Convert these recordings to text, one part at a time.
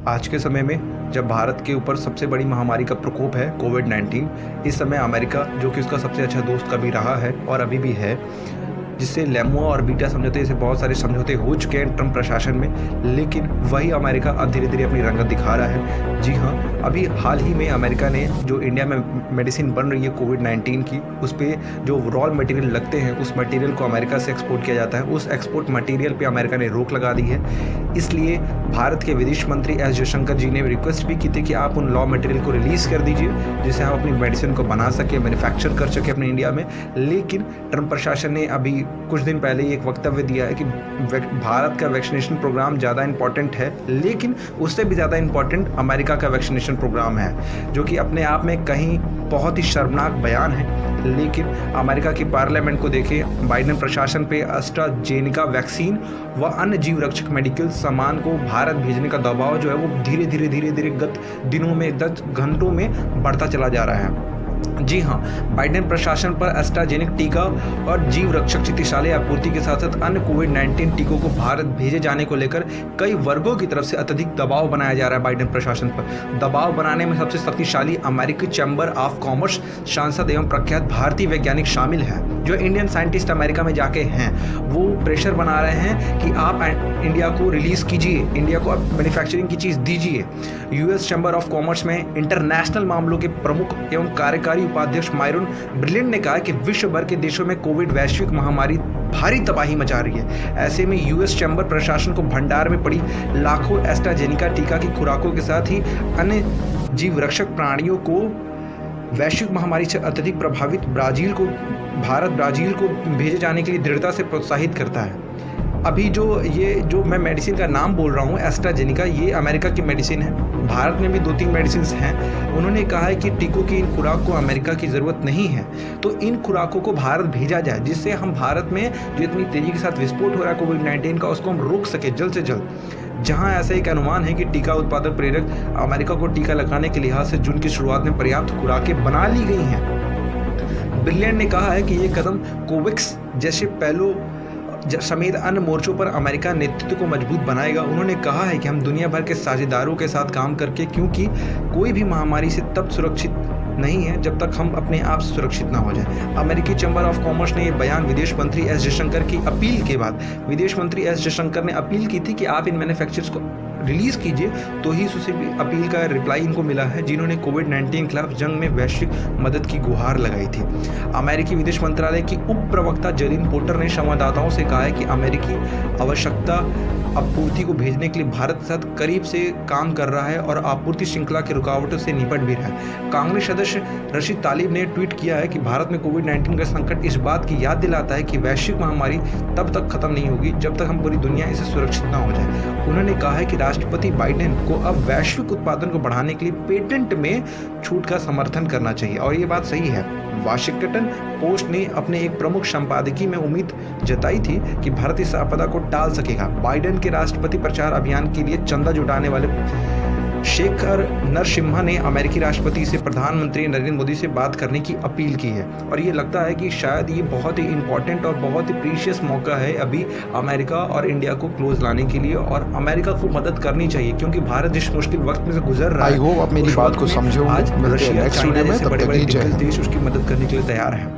आज के समय में जब भारत के ऊपर सबसे बड़ी महामारी का प्रकोप है कोविड-19, इस समय अमेरिका जो कि उसका सबसे अच्छा दोस्त कभी रहा है और अभी भी है, जिससे लेमुआ और बीटा समझौते जैसे बहुत सारे समझौते हो चुके हैं ट्रंप प्रशासन में, लेकिन वही अमेरिका अब धीरे धीरे अपनी रंगत दिखा रहा है। जी हाँ, अभी हाल ही में अमेरिका ने जो इंडिया में मेडिसिन बन रही है कोविड-19 की, उस पर जो रॉ मटेरियल लगते हैं उस मटेरियल को अमेरिका से एक्सपोर्ट किया जाता है, उस एक्सपोर्ट मटेरियल पर अमेरिका ने रोक लगा दी है। इसलिए भारत के विदेश मंत्री एस जयशंकर जी ने रिक्वेस्ट भी की थी कि आप उन रॉ मटेरियल को रिलीज़ कर दीजिए जिससे हम अपनी मेडिसिन को बना सके, मैन्युफैक्चर कर सके अपने इंडिया में। लेकिन ट्रंप प्रशासन ने अभी कुछ दिन पहले ही एक वक्तव्य दिया है कि भारत का वैक्सीनेशन प्रोग्राम ज़्यादा इंपॉर्टेंट है, लेकिन उससे भी ज़्यादा इंपॉर्टेंट अमेरिका का वैक्सीनेशन प्रोग्राम है, जो कि अपने आप में कहीं बहुत ही शर्मनाक बयान है। लेकिन अमेरिका की पार्लियामेंट को देखें, बाइडेन प्रशासन पे एस्ट्राजेनेका वैक्सीन व अन्य जीव रक्षक मेडिकल सामान को भारत भेजने का दबाव जो है वो धीरे धीरे गत दिनों में 10 घंटों में बढ़ता चला जा रहा है। जी हाँ, बाइडेन प्रशासन पर एस्ट्राजेनेका टीका और जीव रक्षक चिकित्सालय आपूर्ति के साथ साथ अन्य कोविड-19 टीकों को भारत भेजे जाने को लेकर कई वर्गों की तरफ से अत्यधिक दबाव बनाया जा रहा है। बाइडेन प्रशासन पर दबाव बनाने में सबसे शक्तिशाली अमेरिकी चैम्बर ऑफ कॉमर्स सांसद एवं प्रख्यात भारतीय वैज्ञानिक शामिल हैं। जो इंडियन साइंटिस्ट अमेरिका में जाके हैं, वो प्रेशर बना रहे हैं कि आप इंडिया को रिलीज़ कीजिए, इंडिया को मैन्युफैक्चरिंग की चीज़ दीजिए। यूएस चैम्बर ऑफ कॉमर्स में इंटरनेशनल मामलों के प्रमुख एवं कार्यकारी उपाध्यक्ष मायरोन ब्रिलियंट ने कहा कि विश्व भर के देशों में कोविड वैश्विक महामारी भारी तबाही मचा रही है। ऐसे में यूएस चैम्बर प्रशासन को भंडार में पड़ी लाखों एस्ट्राजेनेका टीका की खुराकों के साथ ही अन्य जीव रक्षक प्राणियों को वैश्विक महामारी से अत्यधिक प्रभावित ब्राजील को भेजे जाने के लिए दृढ़ता से प्रोत्साहित करता है। अभी जो मैं मेडिसिन का नाम बोल रहा हूँ एस्ट्राजेनेका, ये अमेरिका की मेडिसिन है। भारत में भी 2-3 मेडिसिन हैं। उन्होंने कहा है कि टीकों की इन खुराक को अमेरिका की ज़रूरत नहीं है, तो इन खुराकों को भारत भेजा जाए, जिससे हम भारत में जो इतनी तेज़ी के साथ विस्फोट हो रहा है कोविड-19 का, उसको हम रोक सके जल्द से जल्द। जहां ऐसा एक अनुमान है कि टीका उत्पादक प्रेरक अमेरिका को टीका लगाने के लिहाज से जून की शुरुआत में पर्याप्त खुराकें बना ली गई हैं। ब्रिलियंट ने कहा है कि ये कदम कोवैक्स जैसे पहलों समेत अन्य मोर्चों पर अमेरिका नेतृत्व को मजबूत बनाएगा। उन्होंने कहा है कि हम दुनिया भर के साझेदारों के साथ काम करके, क्योंकि कोई भी महामारी से तब सुरक्षित नहीं है जब तक हम अपने आप सुरक्षित ना हो जाए। अमेरिकी चैम्बर ऑफ कॉमर्स ने यह बयान विदेश मंत्री एस जयशंकर की अपील के बाद, विदेश मंत्री एस जयशंकर ने अपील की थी कि आप इन मैन्युफैक्चरर्स को रिलीज़ कीजिए, तो ही उसे अपील का रिप्लाई इनको मिला है, जिन्होंने कोविड-19 के खिलाफ जंग में वैश्विक मदद की गुहार लगाई थी। अमेरिकी विदेश मंत्रालय की उप प्रवक्ता जेलिन पोर्टर ने संवाददाताओं से कहा है कि अमेरिकी आवश्यकता आपूर्ति को भेजने के लिए भारत के साथ करीब से काम कर रहा है और आपूर्ति श्रृंखला की रुकावटों से निपट भी रहा है। कांग्रेस सदस्य रशीद तालिब ने ट्वीट किया है कि भारत में कोविड-19 का संकट इस बात की याद दिलाता है कि वैश्विक महामारी तब तक खत्म नहीं होगी जब तक हम पूरी दुनिया इसे सुरक्षित ना हो जाए। उन्होंने कहा है कि राष्ट्रपति बाइडेन को अब वैश्विक उत्पादन को बढ़ाने के लिए पेटेंट में छूट का समर्थन करना चाहिए, और ये बात सही है। वाशिंगटन पोस्ट ने अपने एक प्रमुख संपादकीय में उम्मीद जताई थी कि भारत इस आपदा को टाल सकेगा। बाइडेन के राष्ट्रपति प्रचार अभियान के लिए चंदा जुटाने वाले शेखर नरसिम्हा ने अमेरिकी राष्ट्रपति से प्रधानमंत्री नरेंद्र मोदी से बात करने की अपील की है, और ये लगता है कि शायद ये बहुत ही इंपॉर्टेंट और बहुत ही प्रीशियस मौका है अभी अमेरिका और इंडिया को क्लोज लाने के लिए, और अमेरिका को मदद करनी चाहिए, क्योंकि भारत जिस मुश्किल वक्त में से गुजर रहा है, आई होप आप मेरी बात को समझो। आज रशिया, चाइना जैसे बड़े-बड़े देश उसकी मदद करने के लिए तैयार हैं।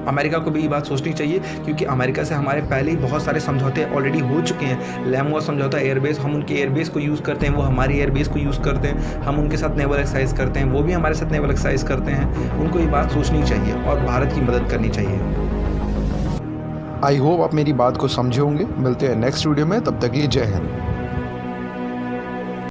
अमेरिका को भी ये बात सोचनी चाहिए, क्योंकि अमेरिका से हमारे पहले ही बहुत सारे समझौते ऑलरेडी हो चुके हैं। लेमुआ समझौता, एयरबेस, हम उनके एयरबेस को यूज़ करते हैं, वो हमारी एयरबेस को यूज़ करते हैं, हम उनके साथ नेवल एक्सरसाइज करते हैं, वो भी हमारे साथ नेवल एक्सरसाइज करते हैं। उनको ये बात सोचनी चाहिए और भारत की मदद करनी चाहिए। आई होप आप मेरी बात को समझे होंगे। मिलते हैं नेक्स्ट वीडियो में, तब तक के लिए जय हिंद।